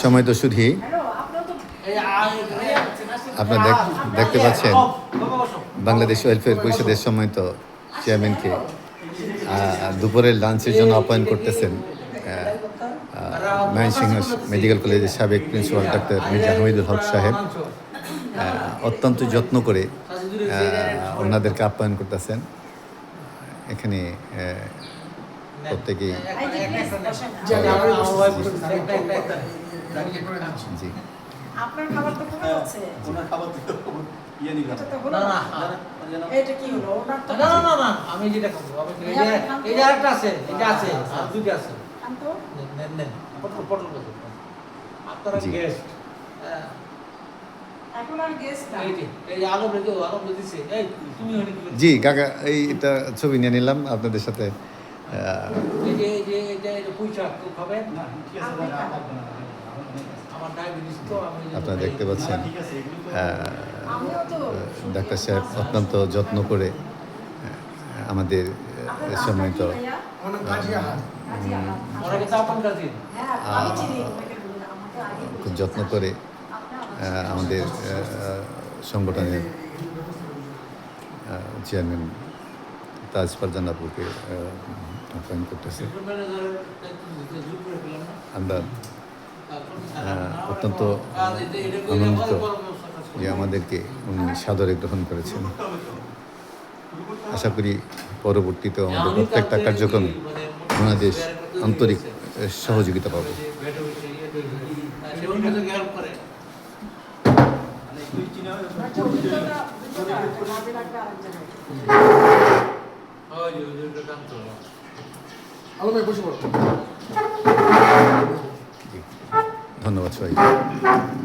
সময় তো শুধু আপনারা দেখতে পাচ্ছেন বাংলাদেশ ওয়েলফেয়ার পরিষদের সম্মানিত চেয়ারম্যানকে দুপুরের লাঞ্চের জন্য আহ্বান করতেছেন ময়মনসিংহ মেডিকেল কলেজের সাবেক প্রিন্সিপাল ডাক্তার মির্জা হামিদুল হক সাহেব অত্যন্ত যত্ন করে ওনাদেরকে আপ্যায়ন করতেছেন। এখানে প্রত্যেকেই জি আপনার খাবার তো কমে যাচ্ছে। ওনার খাবার তো এটা তো হলো না। এটা কি হলো? ওনার তো না আমি যেটা খাবো আমি এই যে আরেকটা আছে এটা আছে আর দুটো আছে আনতো নেন পটল বসে আপনারা গেস্ট এখন আর গেস্ট না। এই যে আলো দিছে এই তুমি ওখানে কি জি কাকা এইটা ছবি নিয়ে নিলাম আপনাদের সাথে। এই যে পুঁইশা কেউ খাবেন না ঠিক আছে ভাই আমার ডায়াবেটিস তো আমি আপনারা দেখতে পাচ্ছেন ঠিক আছে এগুলো তো আমিও তো ডাক্তার সাহেব অত্যন্ত যত্ন করে আমাদের সম্মানিত ওরা কিন্তু আপন কাছে হ্যাঁ আমি চিনি ওনাকে বলি না, আমাকে আগে খুব যত্ন করে আমাদের সংগঠনের চেয়ারম্যান তাজ ফারজানা আপুকে আহ্বান করতেছে। আমরা অত্যন্ত আনন্দিত যে আমাদেরকে উনি সাদরে গ্রহণ করেছেন। আশা করি পরবর্তীতে আমাদের প্রত্যেকটা কার্যক্রমে ওনাদের আন্তরিক সহযোগিতা পাবো। ধন্যবাদ সবাই।